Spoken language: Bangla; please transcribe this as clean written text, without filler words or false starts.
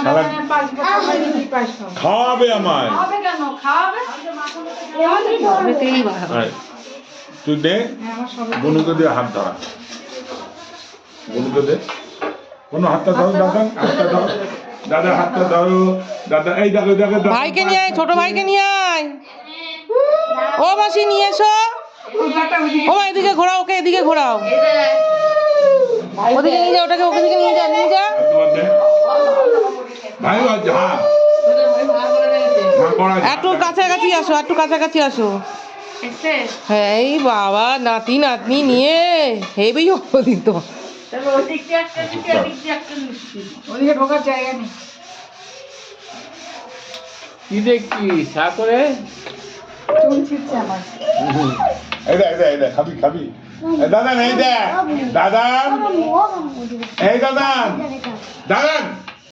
সালাদ খাওয়াবে আমায়। তুই দে, বনুকে দিয়ে হাত ধরা, বনুকে দে, কোনো হাতটা ধরো দাদা, হাতটা ধরো দাদা, হাতটা ধরো দাদা। এই দেখো দেখো ভাইকে নিয়ে আয়, ছোট ভাইকে নিয়ে আয়। ও মাসি নিয়ে এসো। ও মা এদিকে ঘোরাও, ওকে এদিকে ঘোরাও, ওদিকে নিয়ে যা, ওটাকে ওকে দিকে নিয়ে যা, নিয়ে যা। ভাই হ্যাঁ, একটু কাছাকাছি আসো, একটু কাছাকাছি আসো। হ্যাঁ এই বাবা, নাতি নাতনি নিয়ে হেবি ওদিক তো। ওদিকে ঢোকার জায়গা নেই। কি দেখছি সাকরে চুল ছিটছে আমার। এই দে, এই দে, এই দে, খাবি খাবি। এই দাদা এই দে, দাদা এই দাদা, দাদা